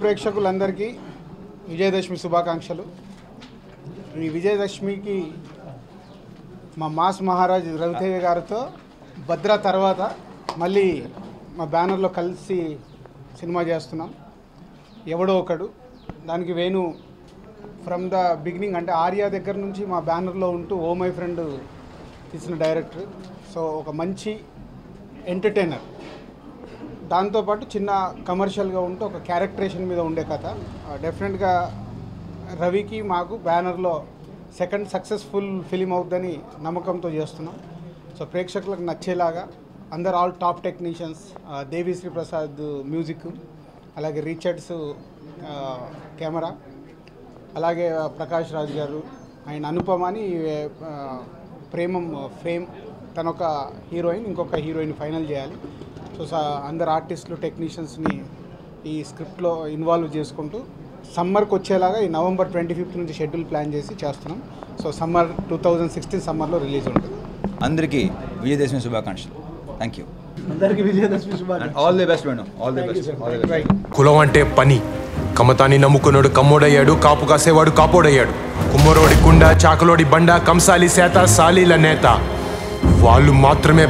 ప్రేక్షకులందరికీ విజయదశమి శుభాకాంక్షలు. ఈ విజయదశమికి మా మాస్ మహారాజ్ రవితేజ గారితో భద్ర తర్వాత మళ్ళీ మా బ్యానర్లో కలిసి సినిమా చేస్తున్నాం. ఎవడో ఒకడు, దానికి వేణు ఫ్రమ్ ద బిగినింగ్, అంటే ఆర్యా దగ్గర నుంచి మా బ్యానర్లో ఉంటూ ఓ మై ఫ్రెండ్ తీసిన డైరెక్టర్. సో ఒక మంచి ఎంటర్టైనర్, దాంతోపాటు చిన్న కమర్షియల్గా ఉంటూ ఒక క్యారెక్టరేషన్ మీద ఉండే కథ. డెఫినెట్గా రవికి మాకు బ్యానర్లో సెకండ్ సక్సెస్ఫుల్ ఫిలిం అవుతుందని నమ్మకంతో చేస్తున్నాం. సో ప్రేక్షకులకు నచ్చేలాగా అందరు all top technicians, Devi Sri Prasad music, అలాగే రిచర్డ్స్ కెమెరా, అలాగే ప్రకాష్ రాజ్ గారు, ఆయన అనుపమని ప్రేమం ఫ్రేమ్, తనొక హీరోయిన్, ఇంకొక హీరోయిన్ ఫైనల్ చేయాలి. సో అందరు ఆర్టిస్టులు టెక్నీషియన్స్ని ఈ స్క్రిప్ట్లో ఇన్వాల్వ్ చేసుకుంటూ సమ్మర్కి వచ్చేలాగా ఈ నవంబర్ 25th నుంచి షెడ్యూల్ ప్లాన్ చేసి చేస్తున్నాం. సో సమ్మర్ 2016 సమ్మర్లో రిలీజ్ ఉంటుంది. అందరికీ విజయదశమి శుభాకాంక్షలు. Thank you. అందరికీ విజయదశమి శుభాకాంక్షలు. All the best. All the best. కులం అంటే పని, కమతాన్ని నమ్ముకున్నాడు కమ్మోడయ్యాడు, కాపు కాసేవాడు కాపోడయ్యాడు. కుమ్మరోడి కుండ, చాకలోడి బండ, కంసాలి సేత, సాలీల నేత, వాళ్ళు మాత్రమే